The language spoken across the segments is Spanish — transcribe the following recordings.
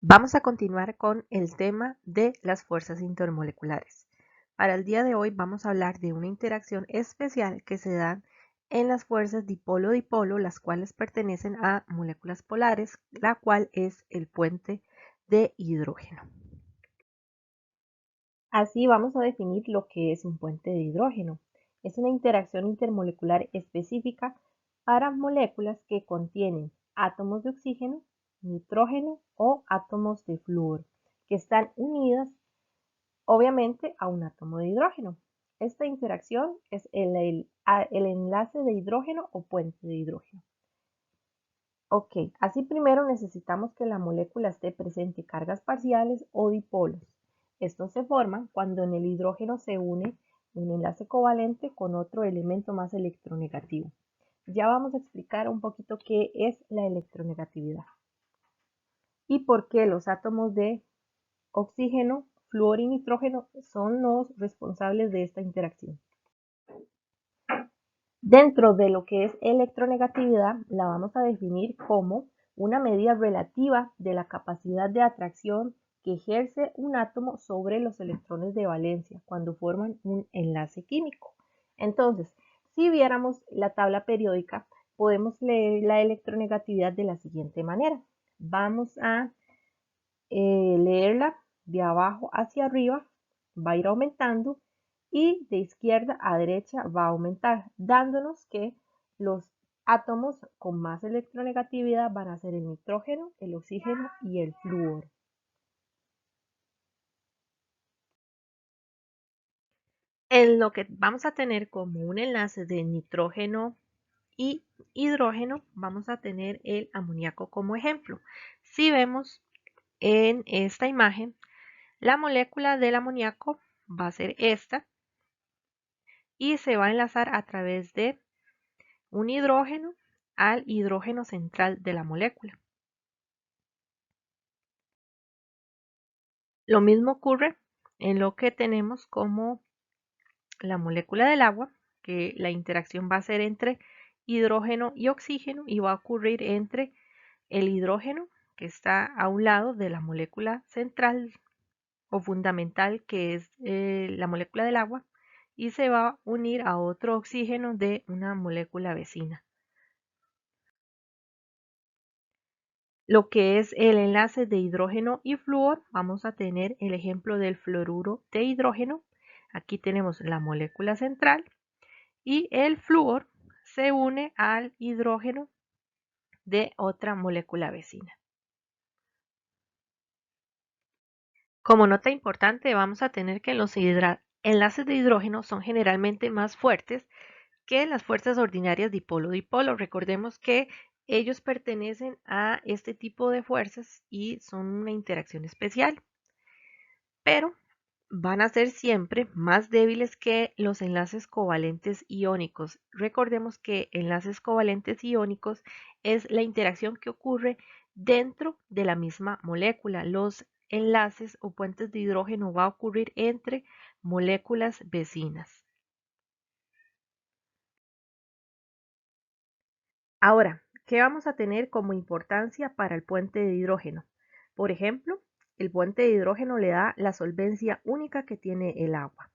Vamos a continuar con el tema de las fuerzas intermoleculares. Para el día de hoy vamos a hablar de una interacción especial que se da en las fuerzas dipolo-dipolo, las cuales pertenecen a moléculas polares, la cual es el puente de hidrógeno. Así vamos a definir lo que es un puente de hidrógeno. Es una interacción intermolecular específica para moléculas que contienen átomos de oxígeno, nitrógeno o átomos de flúor, que están unidas obviamente a un átomo de hidrógeno. Esta interacción es el enlace de hidrógeno o puente de hidrógeno. Ok, así primero necesitamos que la molécula esté presente cargas parciales o dipolos. Estos se forman cuando en el hidrógeno se une un enlace covalente con otro elemento más electronegativo. Ya vamos a explicar un poquito qué es la electronegatividad y por qué los átomos de oxígeno, flúor y nitrógeno son los responsables de esta interacción. Dentro de lo que es electronegatividad, la vamos a definir como una medida relativa de la capacidad de atracción que ejerce un átomo sobre los electrones de valencia cuando forman un enlace químico. Entonces, si viéramos la tabla periódica, podemos leer la electronegatividad de la siguiente manera. Vamos a leerla de abajo hacia arriba, va a ir aumentando y de izquierda a derecha va a aumentar, dándonos que los átomos con más electronegatividad van a ser el nitrógeno, el oxígeno y el flúor. En lo que vamos a tener como un enlace de nitrógeno y hidrógeno, vamos a tener el amoníaco como ejemplo. Si vemos en esta imagen, la molécula del amoníaco va a ser esta y se va a enlazar a través de un hidrógeno al hidrógeno central de la molécula. Lo mismo ocurre en lo que tenemos como la molécula del agua, que la interacción va a ser entre hidrógeno y oxígeno y va a ocurrir entre el hidrógeno que está a un lado de la molécula central o fundamental que es la molécula del agua y se va a unir a otro oxígeno de una molécula vecina. Lo que es el enlace de hidrógeno y flúor, vamos a tener el ejemplo del fluoruro de hidrógeno. Aquí tenemos la molécula central y el flúor se une al hidrógeno de otra molécula vecina. Como nota importante, vamos a tener que los enlaces de hidrógeno son generalmente más fuertes que las fuerzas ordinarias dipolo-dipolo. Recordemos que ellos pertenecen a este tipo de fuerzas y son una interacción especial, pero van a ser siempre más débiles que los enlaces covalentes iónicos. Recordemos que enlaces covalentes iónicos es la interacción que ocurre dentro de la misma molécula. Los enlaces o puentes de hidrógeno va a ocurrir entre moléculas vecinas. Ahora, ¿qué vamos a tener como importancia para el puente de hidrógeno? Por ejemplo, el puente de hidrógeno le da la solvencia única que tiene el agua.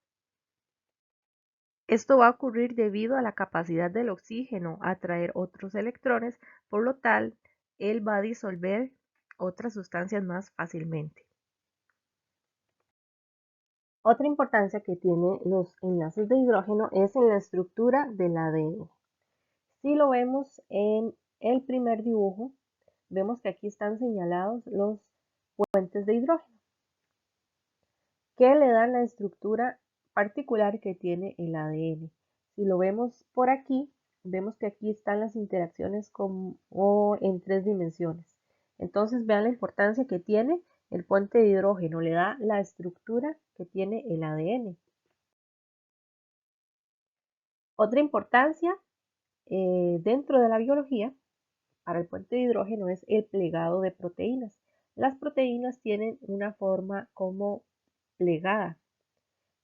Esto va a ocurrir debido a la capacidad del oxígeno a atraer otros electrones, por lo tal, él va a disolver otras sustancias más fácilmente. Otra importancia que tienen los enlaces de hidrógeno es en la estructura del ADN. Si lo vemos en el primer dibujo, vemos que aquí están señalados los puentes de hidrógeno, que le dan la estructura particular que tiene el ADN. Si lo vemos por aquí, vemos que aquí están las interacciones en 3 dimensiones. Entonces vean la importancia que tiene el puente de hidrógeno, le da la estructura que tiene el ADN. Otra importancia dentro de la biología para el puente de hidrógeno es el plegado de proteínas. Las proteínas tienen una forma como plegada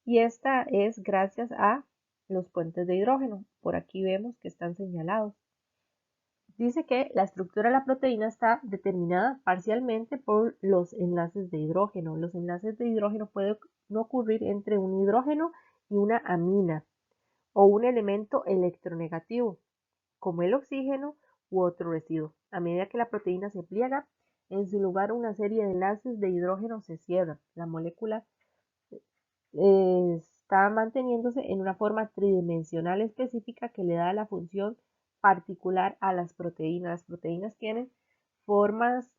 y esta es gracias a los puentes de hidrógeno. Por aquí vemos que están señalados. Dice que la estructura de la proteína está determinada parcialmente por los enlaces de hidrógeno. Los enlaces de hidrógeno pueden ocurrir entre un hidrógeno y una amina o un elemento electronegativo, como el oxígeno u otro residuo. A medida que la proteína se pliega, en su lugar una serie de enlaces de hidrógeno se cierran. La molécula está manteniéndose en una forma tridimensional específica que le da la función particular a las proteínas. Las proteínas tienen formas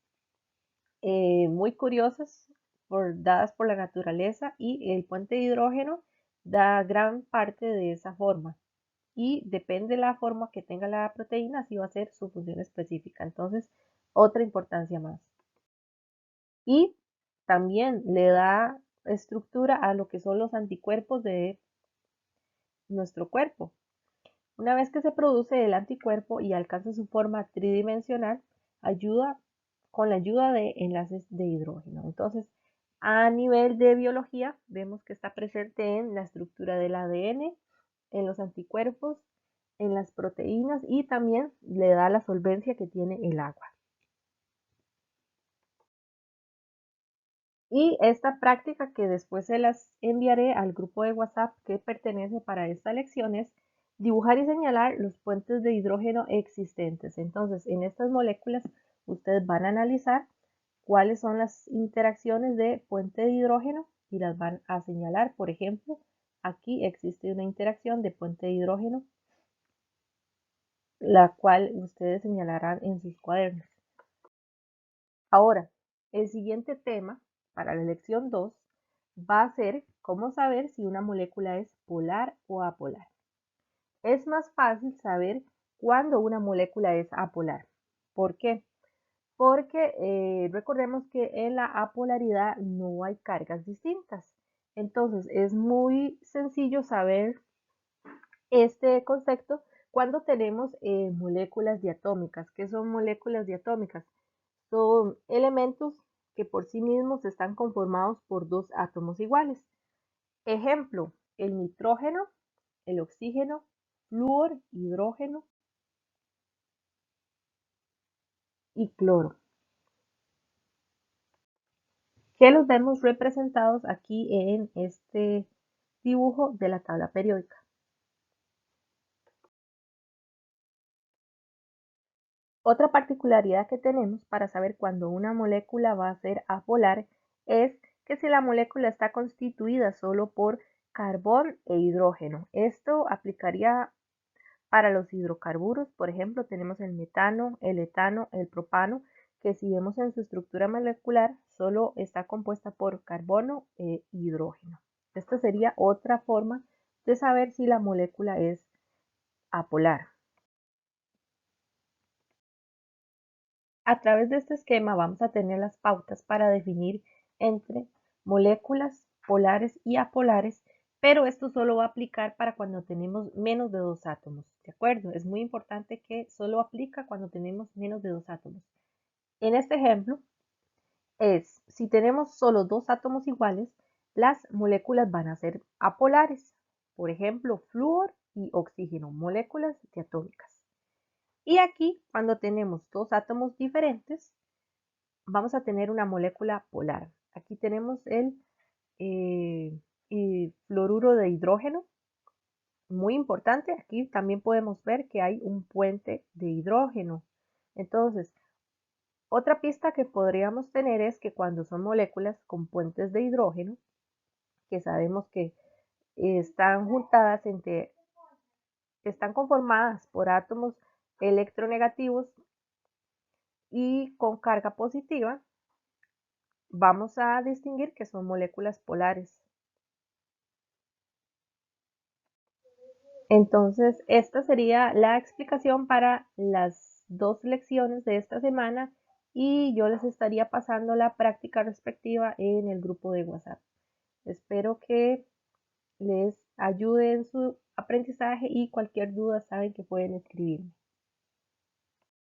muy curiosas dadas por la naturaleza y el puente de hidrógeno da gran parte de esa forma y depende de la forma que tenga la proteína, así va a ser su función específica. Entonces, otra importancia más. Y también le da estructura a lo que son los anticuerpos de nuestro cuerpo. Una vez que se produce el anticuerpo y alcanza su forma tridimensional, ayuda con la ayuda de enlaces de hidrógeno. Entonces, a nivel de biología, vemos que está presente en la estructura del ADN, en los anticuerpos, en las proteínas y también le da la solvencia que tiene el agua. Y esta práctica que después se las enviaré al grupo de WhatsApp que pertenece para esta lección es dibujar y señalar los puentes de hidrógeno existentes. Entonces, en estas moléculas ustedes van a analizar cuáles son las interacciones de puente de hidrógeno y las van a señalar. Por ejemplo, aquí existe una interacción de puente de hidrógeno, la cual ustedes señalarán en sus cuadernos. Ahora, el siguiente tema para la lección 2 va a ser cómo saber si una molécula es polar o apolar. Es más fácil saber cuándo una molécula es apolar. ¿Por qué? Porque recordemos que en la apolaridad no hay cargas distintas. Entonces es muy sencillo saber este concepto cuando tenemos moléculas diatómicas. ¿Qué son moléculas diatómicas? Son elementos que por sí mismos están conformados por dos átomos iguales. Ejemplo, el nitrógeno, el oxígeno, flúor, hidrógeno y cloro, que los vemos representados aquí en este dibujo de la tabla periódica. Otra particularidad que tenemos para saber cuándo una molécula va a ser apolar es que si la molécula está constituida solo por carbón e hidrógeno. Esto aplicaría para los hidrocarburos. Por ejemplo, tenemos el metano, el etano, el propano, que si vemos en su estructura molecular solo está compuesta por carbono e hidrógeno. Esta sería otra forma de saber si la molécula es apolar. A través de este esquema vamos a tener las pautas para definir entre moléculas polares y apolares, pero esto solo va a aplicar para cuando tenemos menos de dos átomos, ¿de acuerdo? Es muy importante que solo aplica cuando tenemos menos de dos átomos. En este ejemplo si tenemos solo dos átomos iguales, las moléculas van a ser apolares. Por ejemplo, flúor y oxígeno, moléculas diatómicas. Y aquí, cuando tenemos dos átomos diferentes, vamos a tener una molécula polar. Aquí tenemos el fluoruro de hidrógeno, muy importante. Aquí también podemos ver que hay un puente de hidrógeno. Entonces, otra pista que podríamos tener es que cuando son moléculas con puentes de hidrógeno, que sabemos que están juntadas están conformadas por átomos electronegativos y con carga positiva, vamos a distinguir que son moléculas polares. Entonces, esta sería la explicación para las dos lecciones de esta semana y yo les estaría pasando la práctica respectiva en el grupo de WhatsApp. Espero que les ayude en su aprendizaje y cualquier duda saben que pueden escribirme.